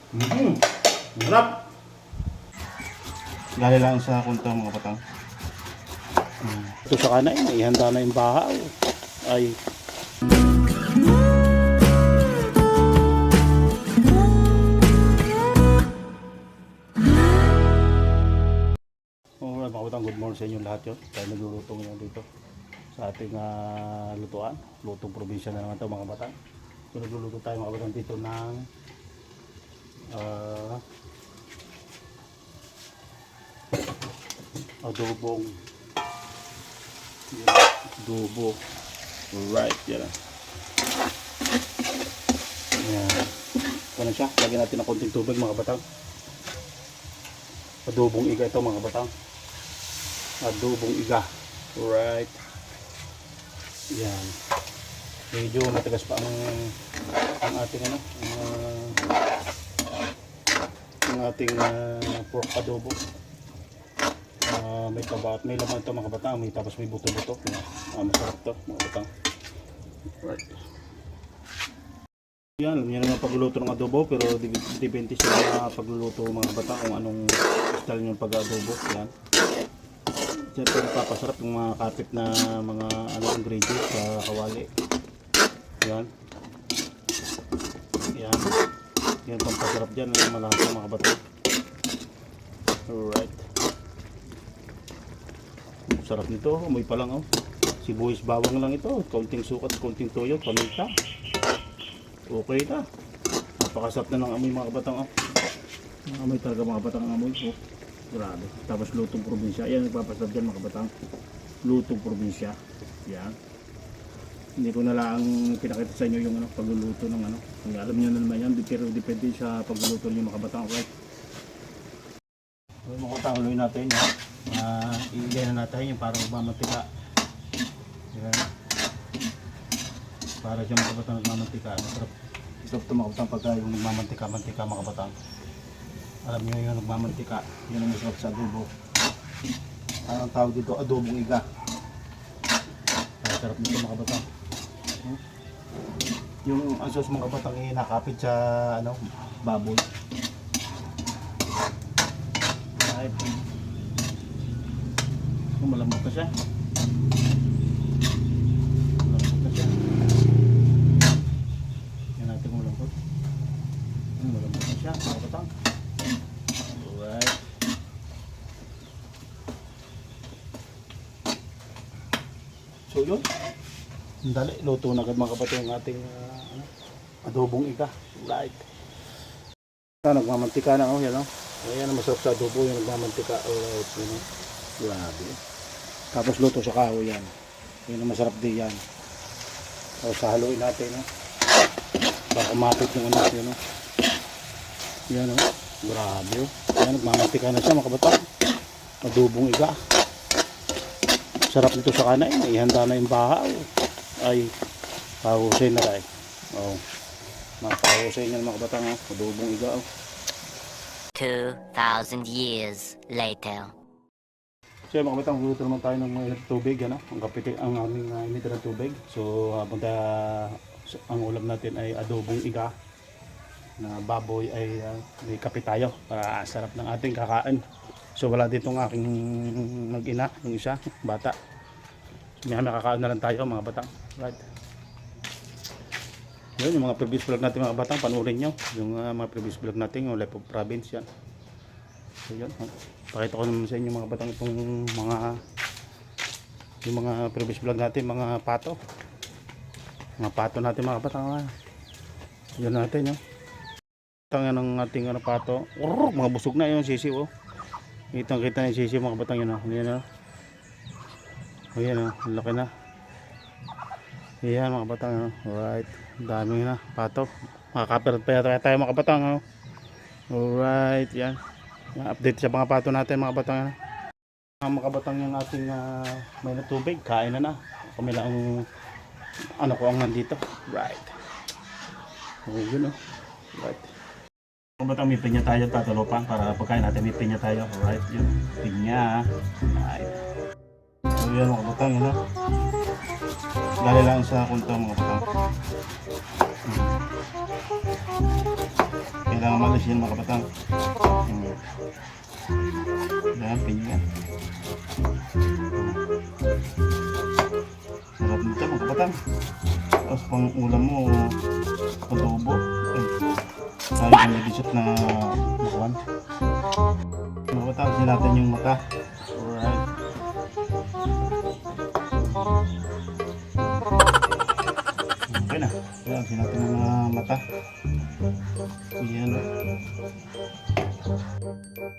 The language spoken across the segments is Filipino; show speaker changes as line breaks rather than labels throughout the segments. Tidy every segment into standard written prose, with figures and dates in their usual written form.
Sarap. Gali lang sa kunto mga patang.
Ito sa kanain, ihanda na yung bahaw. Ay. Alright mga patang, good morning sa inyo lahat yun. Tayo nagluluto ngayon dito sa ating lutuan. Lutong probinsya na naman ito mga patang. So nagluluto tayo mga patang dito ng adobong adobo. Alright, yan na. Yan. Ito na siya. Lagyan natin ng konting tubig mga batang. Adobong iga ito mga batang. Adobong iga. Alright. Yan. Medyo matigas pa ang ating ano, ang ating pork adobo. May taba at may laman ito mga batang, may tapos may buto-buto. Masarap ito mga batang. Right. Yan, yan ang pagluluto ng adobo, pero depende sa pagluluto mga batang kung anong style nyo pag-adobo. Yan. Siyempre napapasarap yung mga kapit na mga ingredients sa kawali. Yan. Yan. Yan pampasarap dyan ng malasa mga batang. Alright. Sarap nito, amoy pa lang oh. Sibuyas bawang lang ito, konting sukat, konting toyo, paminta. Okay na. Napakasarap na ng amoy mga batang oh. Amoy talaga mga batang ang amoy oh. Grabe. Tapos lutong probinsya. Yan nagpapasarap dyan mga batang. Lutong probinsya. Yan. Hindi ko na lang pinakita sa inyo yung pagluluto ng ano. Alam niyo na naman yan, pero depende sa pagluluto niyo mga batang. Okay. So, mga batang, haluin natin yan. Iigay na natin yung parang magmamantika. Yan. Para siya mga batang nagmamantika. Masarap ito mga batang pagka yung nagmamantika mga batang. Alam niyo yung nagmamantika. Yun ang masarap sa adobo. Ang tawag dito adobong iga. Masarap nito mga batang. Yung asos mga batang nakapit sa ano, baboy. Right. Malambot na siya. Malambot na siya. Yan natin kung malambot. Malambot na siya, mga batang. Alright. So yun. Dali, luto na agad mga kapatid yung ating adobong iga. Alright. Nagmamantika na oh, yan oh. Ayan, masarap sa adobo yung nagmamantika. Alright, yun oh. Grabe. Tapos luto sa kahoy yan. Yun ang masarap din yan. Tapos haluin natin no? Baka mapit yung ano yun no? Yan o. Grabe o. Yan, nagmamantika na siya mga kabatang. Adobong iga. Sarap nito sa kanain. Ihanda na yung bahaw. Ay, pahusay na tayo. O. Mapahusay nga mga kabatang o. Adobong iga o.
2,000 years later.
So mga kabatang, luluto naman tayo ng mga tubig, ano? Ang aming inita ng tubig. So ang ulam natin ay adobong iga na baboy ay may kape tayo para sarap ng ating kakain. So wala dito ng aking mag-ina, yung isa, bata. May kakain na lang tayo mga batang. Right. Yun, yung mga previous vlog natin mga batang, panoorin nyo. Yung mga previous vlog natin, yung Life of Province yan. So yun, pakita ko naman sa inyo mga batang itong yung mga previous vlog natin, mga pato natin mga batang. Yun natin yun. Tanga ng ating pato. Mga busog na yung sisi oh. Kitang kita na yung sisi mga batang yun oh. Ayan oh. Ayan oh, laki na. Ayan mga batang oh. Alright, dami na pato. Makakapirat pa yata tayo mga batang oh. Alright, yan. Update sa mga pato natin mga batang. Mga kabatang yung ating may na tubig, kain na na. Kami lang ang ko ang nandito. Right. Oh, yun oh. Right. Mga batang, may pinya tayo tatalopan para pagkain natin may pinya tayo. Right, yun. Pinya. Right. So yun mga batang, yun oh. Gali lang sa kunto mga batang.
kailangan malisin mga kapatang. Yan, pinya. Sarap nito mga kapatang. Tapos pang ulam mo, adobo. Ay, tayo yung nabisot na buwan. Mga kapatang, sin natin yung mata. Alright. Okay na. Yan, sin natin yung mga mata. Yan.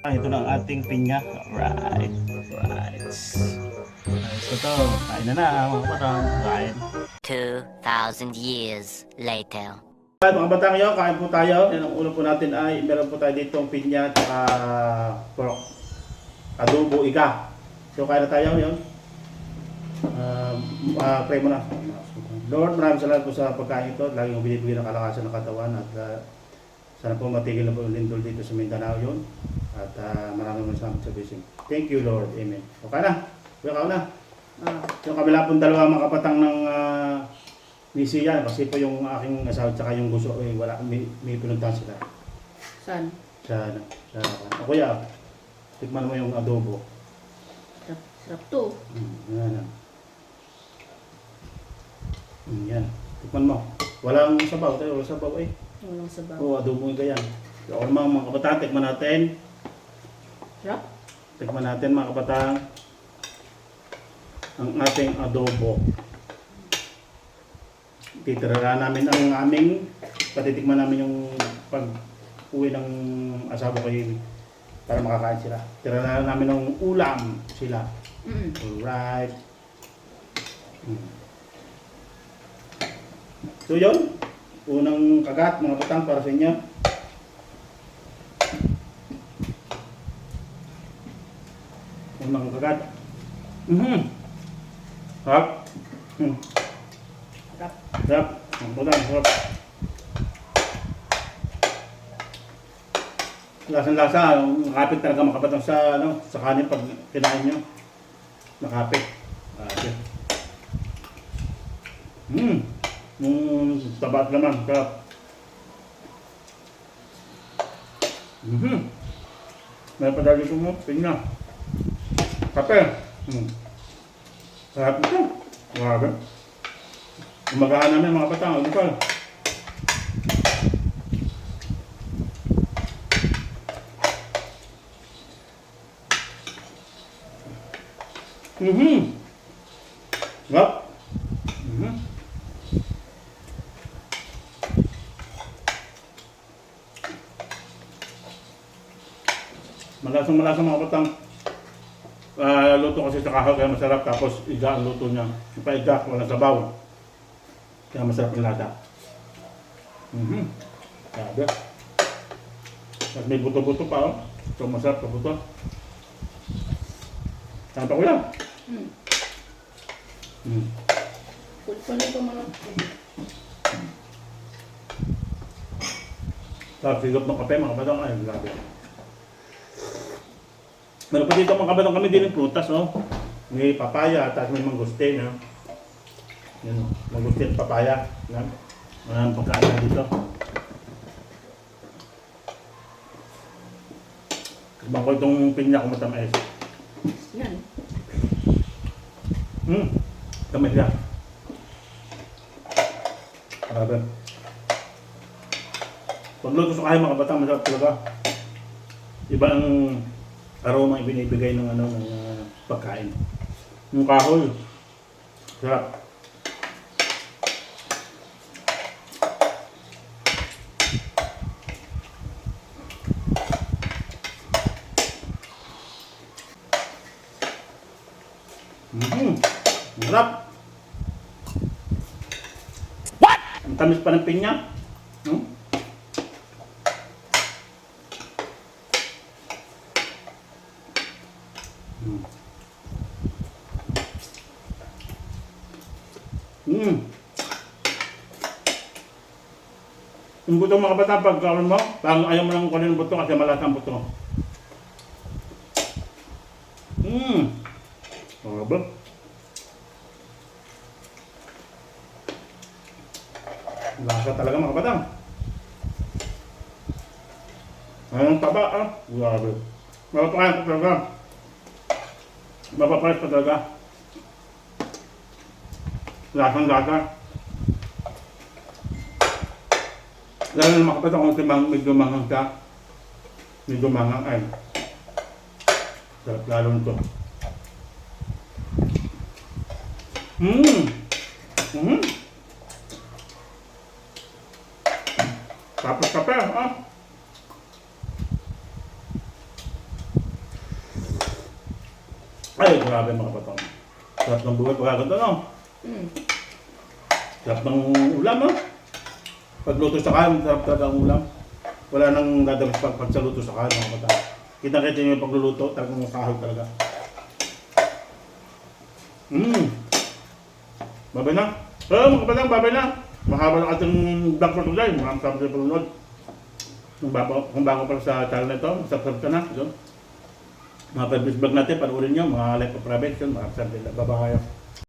Ito na ang ating pinya. Alright. Alright. Ayos na to. Kain na mga kapatang. Kain.
2,000 years later.
Alright mga batang yun, kain po tayo. Yan ang ulam po natin ay meron po tayo ditong pinya at pork. Adobo ika. So kain na tayo yun. Pray mo na. Lord, maraming salamat po sa pagkain ito. Lagi mo binibigyan ng kalakasan ng katawan at sana po matigil na po yung lindol dito sa Mindanao yun. At maraming salamat sa blessing. Thank you Lord. Amen. Okay na. Kuya na. Yung kabila pong dalawa mga kapatang ng misi yan. Kasi po yung aking asawa at yung gusto wala, may pinuntahan sila.
Saan?
Sa kuya, tikman mo yung adobo.
Sarap to.
Yan. Yan. Tikman mo. Walang sabaw. Walang sabaw eh.
Walang sabaw.
Oo, adobo yung ganyan. So, mga kapatang, tikman natin.
Sarap?
Tikman natin mga kapatang ang ating adobo. Titira namin ang aming patitikman namin yung pag-uwi ng asawa ko para makakain sila. Tira namin ng ulam sila. Alright. So yun, unang kagat mga kapatang para sa inyo. Unang kagat. Sarap.
Sarap.
Sarap. Ang budang, sarap. Lasang-lasa, nakapit talaga mga kapatang sa kanin pag kinain nyo. Nakapit. Tabat naman, sarap. May padali ko mo, pinya. Kape. Sarap ito. Grabe. Umagahan namin mga patang, alipal. Sarap. Malasang mga patang. Luto kasi sa kahoy kaya masarap, tapos iga ang luto niya. Ipa-iga, wala sabaw. Kaya masarap yung lata. Sabi. At may buto-buto pa oh. So masarap ka buto. Saan pa ko yan?
Pulpulin ko mga.
Tapos sigop ng kape mga batang ay grabe. Meron pa dito mga kabatang kami din ng prutas, oh. May papaya, tapos may mangustin, oh. Yan, oh. Mangustin, papaya. Yan. Maraming pagkain na dito. Ibang ko itong pinya kung matamis.
Yan.
Tamis yan. Grabe. Pagluto sa kain mga kabatang, masarap talaga. Iba ang aroma ibinibigay ng pagkain. Yung kahoy. Sarap. Sarap. What? Ang tamis pa ng pinya. Yung buto mga bata, pagkakaroon mo, parang ayaw mo lang kunin ng buto kasi malasa ang buto. Sarap. Lasa talaga mga batang. Ang taba ah. Grabe. Mapapakain pa talaga. Mapapakain pa talaga. Lasang-lasa. Lalo na makapatang kung medyo manghang siya. Medyo manghang ay. Sarap lalo nito. Tapos kape ah. Ay, grabe mga patang. Sarap ng buhay pagkaganda no? Sarap ng ulam no? Pagluto sa kain, sarap talaga ang ulam. Wala nang dadabas pag sa luto sa kain mga patang. Kita-kita nyo yung pagluluto, talagang kahoy talaga. Babay na. Mga patang, babay na. Mahaba ng ating vlog for today. Maraming salamat sa pagpunod. Kung bago pa sa channel na ito, subscribe ka na. So, mga previous vlog natin, panoorin nyo, mga life of private, maraming salamat. Bye-bye.